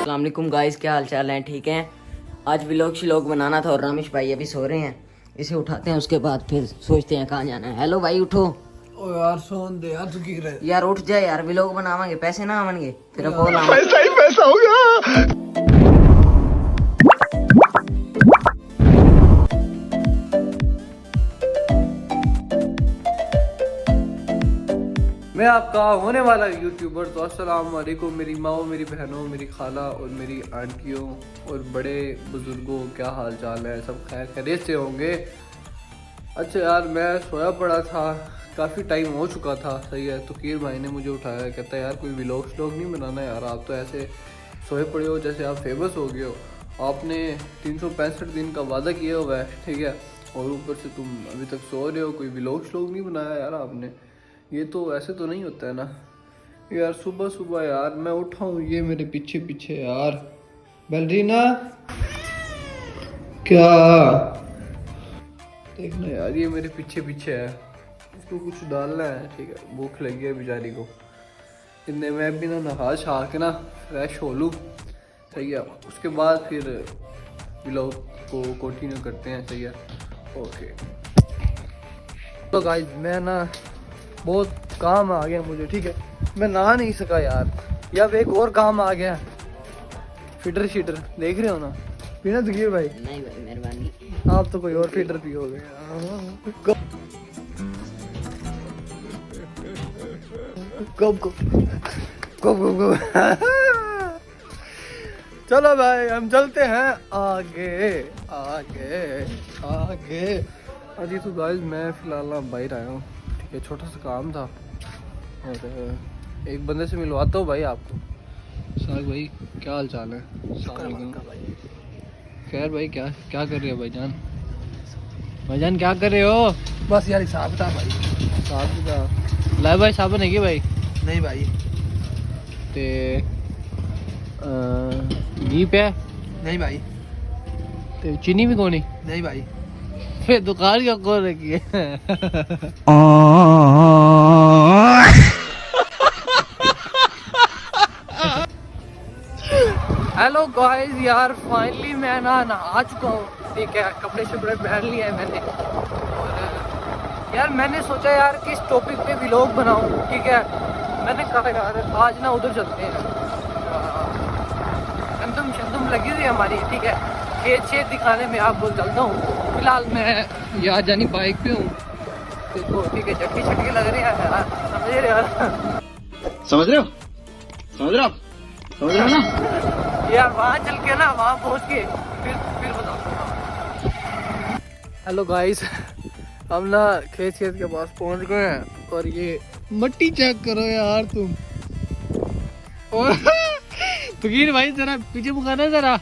अस्सलाम वालेकुम गाइस, क्या हाल चाल है? ठीक हैं। आज व्लॉग बनाना था और रामेश भाई अभी सो रहे हैं। इसे उठाते हैं, उसके बाद फिर सोचते हैं कहाँ जाना है। हेलो भाई, उठो। ओ यार सोन दे यार, तू की रहे यार उठ जाए यार, व्लॉग बनावांगे, पैसे ना आवेंगे तेरा फोन पैसा ही पैसा हो गया। मैं आपका होने वाला यूट्यूबर। तो अस्सलाम वालेकुम मेरी माओ, मेरी बहनों, मेरी खाला और मेरी आंटियों और बड़े बुजुर्गों, क्या हाल चाल है? सब खैर खैरियत से होंगे। अच्छा यार, मैं सोया पड़ा था, काफ़ी टाइम हो चुका था। सही है, तो कीर भाई ने मुझे उठाया, कहता है यार कोई व्लॉग नहीं बनाना यार, आप तो ऐसे सोए पड़े हो जैसे आप फेमस हो गए हो। आपने 365 दिन का वादा किया हुआ है, ठीक है, और ऊपर से तुम अभी तक सो रहे हो, कोई व्लॉग नहीं बनाया यार आपने। ये तो ऐसे तो नहीं होता है ना यार। सुबह सुबह यार मैं उठा हूँ, ये मेरे पीछे पीछे यार। बलरीना क्या देखना यार, ये मेरे पीछे पीछे है, इसको कुछ डालना है, ठीक है। भूख लगी है बेचारी को। इतने मैं भी ना नहा छा के ना फ्रेश हो लूँ, सही है, उसके बाद फिर व्लॉग को कंटिन्यू करते हैं, सही है। ओके तो गाइस, मैं ना बहुत काम आ गया मुझे, ठीक है। मैं नहा नहीं सका यार, या एक और काम आ गया, फिटर शीटर देख रहे हो ना, पीना तकीर भाई? नहीं भाई, मेहरबानी। आप तो कोई और फिटर पियोगे। कब कब कब कब चलो भाई, हम चलते हैं आगे आगे आगे। अजी तो गाइस, मैं फिलहाल बाहर आया हूँ, ठीक है, छोटा सा काम था और एक बंदे से मिलवाता हूँ भाई आपको। साग भाई, क्या हाल चाल है? खैर भाई, क्या क्या कर रहे हो भाईजान? भाईजान क्या कर रहे हो? बस यार हिसाब था भाई, हिसाब था। लाए भाई साबन है क्या भाई? नहीं भाई। ते घी पे? नहीं भाई। ते चीनी भी कोनी? नहीं भाई। फिर दुकान क्या खोल रखी है? हेलो गाइस, यार फाइनली मैं नहा चुका हूँ, ठीक है, कपड़े शपड़े पहन लिए हैं मैंने। और यार मैंने सोचा यार किस टॉपिक पे व्लॉग बनाऊँ, ठीक है। मैंने कहा यार आज ना उधर चलते हैं, गंदम शंदम लगी हुई है हमारी, ठीक है, खेत छेत दिखाने में आपको चलता हूँ। फिलहाल मैं यार जानी बाइक पे हूँ, देखो, ठीक है, चटकी छटकी लग रही है यार, समझ रहे हो? समझ रहे हो? समझ रहे हो आप? समझ रहे हो ना यार? वहाँ चल के ना, वहाँ पहुँच के फिर बताओ। हेलो गाइस, हम ना खेत के पास पहुँच गए हैं और ये मट्टी चेक करो यार तुम। और फकीर भाई जरा पीछे मुखाना, जरा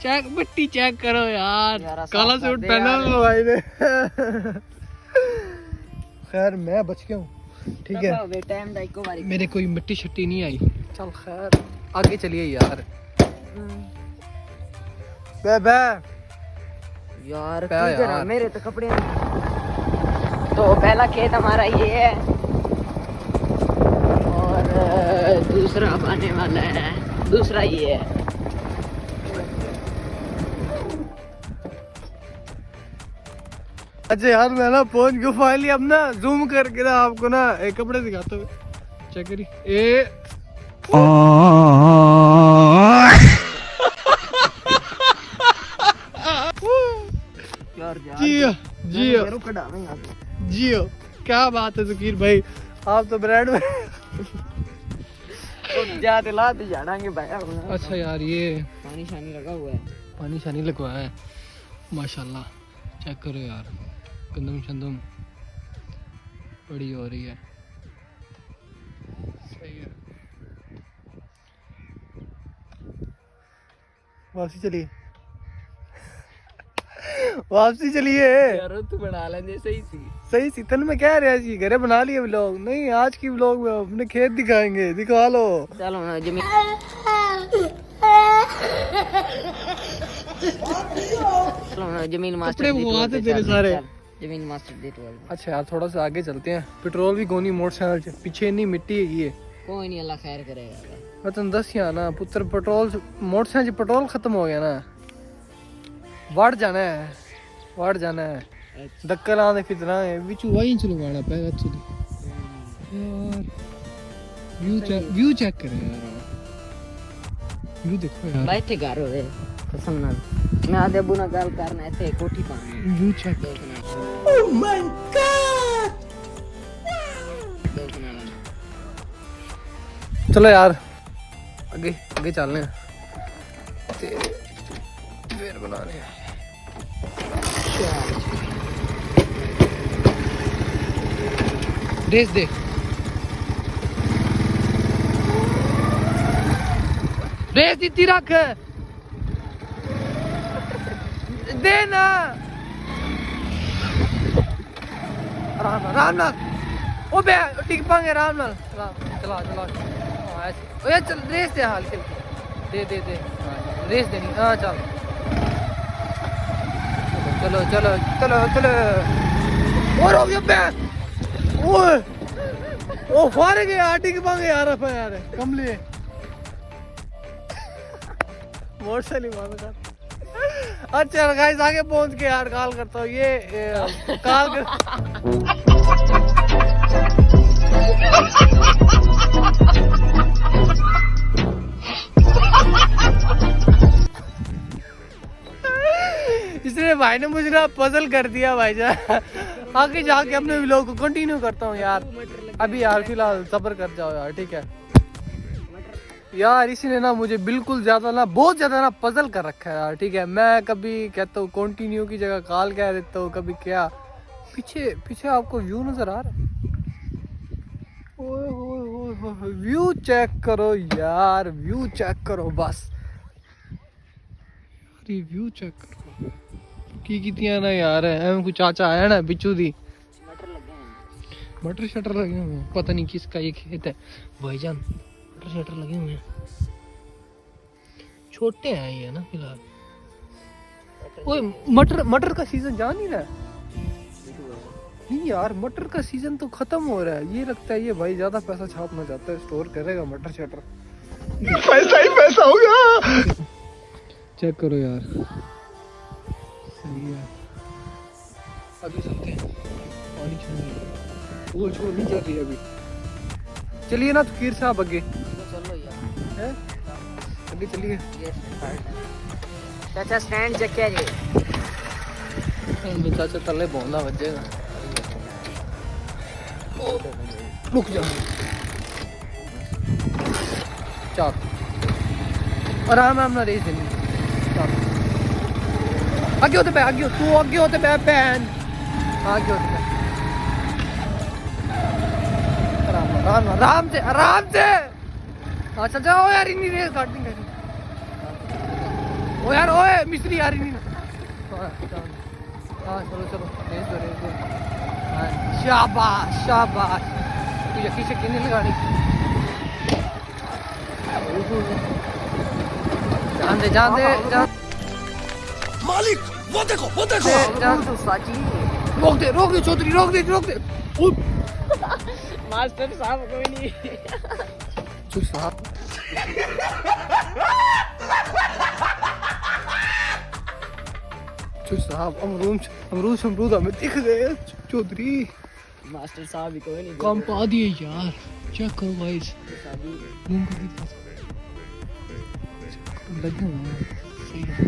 चेक, मट्टी चेक करो यार, काला सूट पहना भाई ने। खैर मैं बच गया हूँ, ठीक है, मेरे कोई मिट्टी शट्टी नहीं आई। चल खैर आगे चलिए यार। बे यार यार मेरे तो कपड़े। तो पहला खेत हमारा ये है और दूसरा आने वाला है, दूसरा ये है। अच्छा यार, मैं ना पहुंच गया फाइनली। अब ना जूम करके ना आपको ना एक कपड़े दिखाता हूँ, चेक करिए। जियो जियो जियो, क्या बात है ज़कीर भाई, आप तो ब्रांड में लाते जाएंगे भाई। अच्छा यार, ये पानी शानी लगा हुआ है, पानी शानी लगवाया है, माशाल्लाह। चेक करो यार, गंदम शंदम बड़ी हो रही है, सही है। वापसी चलिए, वापसी चलिए यार तू बना लेंगे, सही सी तन में कह रहा जी, घरे बना लिए व्लॉग। नहीं, आज की व्लॉग में अपने खेत दिखाएंगे, दिखा लो। चलो ना जमीन जमीन मास्टर तेरे सारे जमीन मास्टर दे। अच्छा यार, थोड़ा सा आगे चलते हैं, पेट्रोल भी कोनी मोटरसाइकिल, पीछे इतनी मिट्टी है, कोई नहीं, अल्लाह खैर करेगा। मैं तेन दसिया ना पुत्र, पेट्रोल मोटरसाइकिल च पेट्रोल खत्म हो गया ना, वड़ जाना है, वड़ जाना है। धक्का लाने फितना है बिचू वहीं चलो गाना पैगा चलो यार। व्यू चेक करें यार, व्यू देखो यार। भाई थे घर होवे कसम ना, मैं आधे अबू ना गल करना ऐसे कोठी पानी view check. Oh my god. चलो यार आगे आगे चलने हैं ते फिर बनाने हैं। रेस दे रेस इतनी रख देना, आराम नाल ओ बे टिक पाएंगे आराम नाल। चला चला चला हाँ ऐसे ओए चल रेस दे हाल के दे दे दे रेस देनी। हाँ चल चलो चलो चलो चलो और हो गया बे ओए ओ फाड़ गया टिक पाएंगे यार अपन यार कमले मोटरसाइकिल मार कर। अच्छा गाइस आगे पहुंच के यार कॉल करता हूँ ये कॉल कर। इसने भाई ने मुझे ना पजल कर दिया भाई जान। आगे जाके अपने व्लॉग को कंटिन्यू करता हूँ यार, अभी यार फिलहाल सब्र कर जाओ यार, ठीक है यार। इसी ने ना मुझे बिल्कुल ज्यादा ना बहुत ज्यादा ना पजल कर रखा है यार, ठीक है। मैं कभी कहता हूँ कंटिन्यू की जगह कॉल कह देता हूँ, कभी क्या। पीछे पीछे आपको व्यू नजर आ रहा है, ओए ओए व्यू चेक करो यार, व्यू चेक करो बस, व्यू चेक करो की कीतियां ना यार। एवं कोई चाचा आया ना बिचू दी मटर शटर लगे हुए हैं, पता नहीं किसका ये खेत है भाईजान। मटर शटर लगे हुए हैं, छोटे हैं ये ना फिलहाल। ओए मटर मटर का सीजन जा नहीं रहा है। नहीं यार मटर का सीजन तो खत्म हो रहा है, ये लगता है ये भाई ज्यादा पैसा छापना चाहता है, स्टोर करेगा मटर शटर। पैसा ही पैसा होगा। चेक करो यार, सही है। अभी चलते हैं, पानी छोड़िए, वो छोड़ नहीं चल रही अभी। चलिए ना फकीर साहब आगे चलो यार है, आगे चलिए। चाचा स्टैंड जक्या जी, चाचा तले बोलना बजेगा। रुक जा चल, आराम आराम ना रेस देनी। आगे होते पे, आगे तू आगे होते पे बहन, आगे होते पे आराम आराम आराम से आराम से। अच्छा जाओ यार, इन्हीं रेस काटनी है। ओ यार ओए मिस्त्री यार इन्हीं। हाँ चलो चलो रेस दो रेस दो। हाँ शाबाश शाबाश, तू यकी शक्की नहीं लगानी। जान दे जान दे जान। मालिक वो देखो जान तो साची। रोक दे चौधरी, रोक दे मास्टर साहब कोई नहीं। चुप साहब चुप साहब, अमरूद हमें दिख गए चौधरी। मास्टर साहब भी कोई नहीं, काम पा दिए यार। चेक करो गाइस, लगे हुए हैं सही है।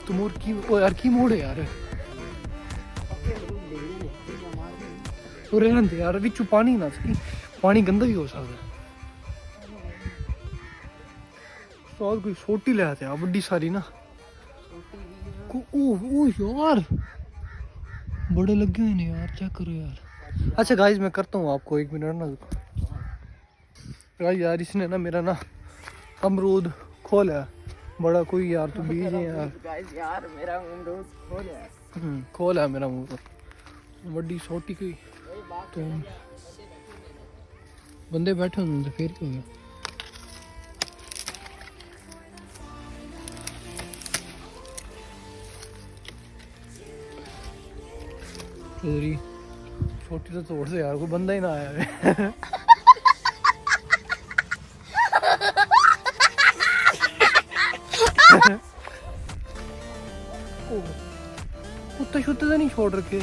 तुम और की ओ यार की मोड़ है यार, और रहने दे यार, विचू पानी ना सकी, पानी गंदा भी हो सकता है। साथ कोई छोटी ले आते हैं बड़ी सारी ना। ओ यार बड़े लगे हुए हैं यार, चेक करो यार। अच्छा गाइस मैं करता हूँ आपको 1 मिनट ना गाइस। यार इसने ना मेरा ना अमरूद खोला बड़ा, कोई यार तू बीज है यार। गाइस यार मेरा अमरूद खोला मेरा अमरूद, बड़ी छोटी कोई। तो बंदे बैठे होंगे फिर क्या हो गया। छोटी तो तोड़ से यार, कोई बंदा ही ना आया है। तो नहीं छोड़ रखे।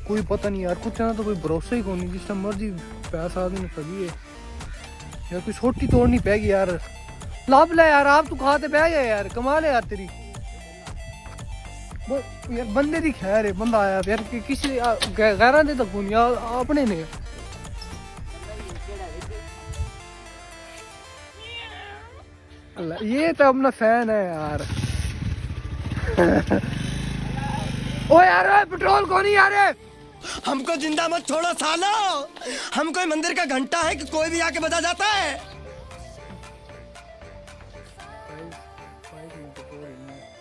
कोई पता नहीं यार, कुछ ना तो कोई भरोसा ही नहीं, जिस टाइम मर्जी पैसा आदमी सभी है यार। कोई छोटी तोड़नी पैगी यार, लाभ ले यार, आप तू खाते बह गया यार, कमाल है यार तेरी यार। बंदे दी खैर है, बंदा आया यार कि किसी गैरां दे तक नहीं अपने ने। ये तो अपना फैन है यार। ओ यार पेट्रोल कौन ही यार है? हमको जिंदा मत छोड़ो सालो, हम कोई मंदिर का घंटा है कि कोई भी आके बजा जाता है।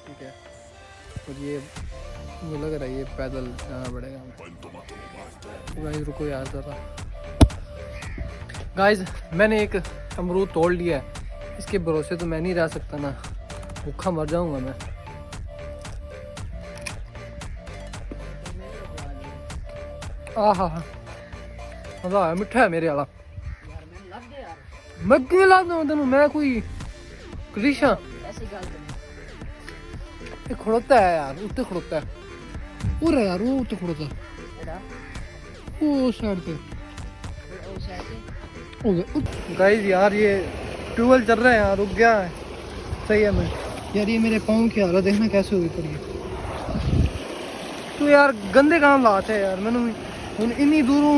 ठीक है, और ये मुझे लग रहा है ये पैदल जाना पड़ेगा। गाइस रुको यार जरा, गाइस मैंने एक अमरूद तोड़ लिया है, इसके भरोसे तो मैं नहीं रह सकता ना, भूखा मर जाऊंगा मैं। आहा मजा आया, मिठा है मेरे वाला। मैं क्यों ला दूं तेनू, मैं कोई क्रिशा खड़ोता है यार, उत्ते खड़ोता है वो रहा यार, वो उत्ते खड़ोता है वो साइड पे हो गया। गाइस यार ये ट्यूबवेल चल रहा है यार, रुक गया है, सही है। मैं यार ये मेरे पाँव की हालत देखना कैसे हुई पड़ी है। तो यार गंदे काम लाते हैं यार, मैंने हूँ इन्नी दूरों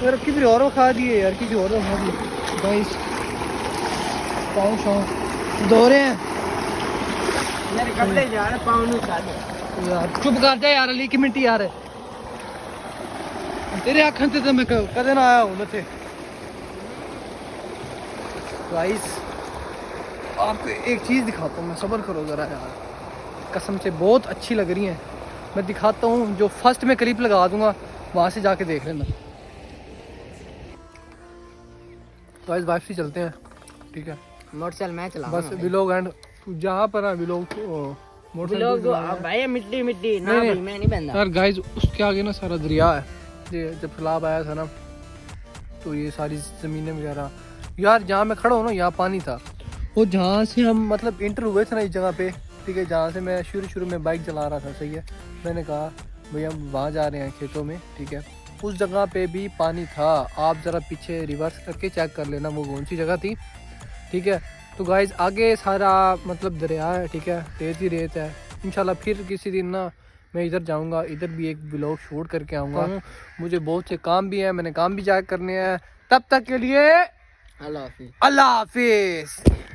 यार किसी और खा दिए यार, किसी और खा दिए। गाइस पाँव शाँव धो रहे हैं मेरे कपड़े जा रहे पाँव नहीं खा यार। चुप कर जा यार अली की मिट्टी यार, तेरे आँखों से तो मैं कदे ना आया हूँ ना थे। गाइस आपको एक चीज़ दिखाता हूँ मैं, सब्र करो ज़रा यार, कसम से बहुत अच्छी लग रही है। मैं दिखाता हूँ, जो फर्स्ट में क्लिप लगा दूंगा वहाँ से जाके देख लेना। गाइस वापसी चलते हैं, ठीक है? मोटरसाइकिल मैं चलाऊंगा बस व्लॉग एंड जहाँ पर है व्लॉग व्लॉग भाई मिट्टी मिट्टी ना नहीं, भाई मैं नहीं बंदा यार। गाइस उसके आगे ना सारा दरिया है, ये जब सैलाब आया था ना तो ये सारी ज़मीनें वगैरह यार, जहाँ मैं खड़ा हूँ ना यहाँ पानी था, और जहाँ से हम मतलब इंटर हुए थे ना इस जगह पे, ठीक है, जहाँ से मैं शुरू में बाइक चला रहा था, सही है, मैंने कहा भैया हम वहाँ जा रहे हैं खेतों में, ठीक है, उस जगह पे भी पानी था। आप ज़रा पीछे रिवर्स करके चेक कर लेना वो कौन सी जगह थी, ठीक है? तो गाइस आगे सारा मतलब दरिया है, ठीक है, रेत ही रेत है। इंशाल्लाह फिर किसी दिन ना मैं इधर जाऊंगा, इधर भी एक व्लॉग शूट करके आऊँगा। मुझे बहुत से काम भी हैं, मैंने काम भी जाके करने हैं। तब तक के लिए अल्लाह हाफिज़। अल्लाह हाफिज़।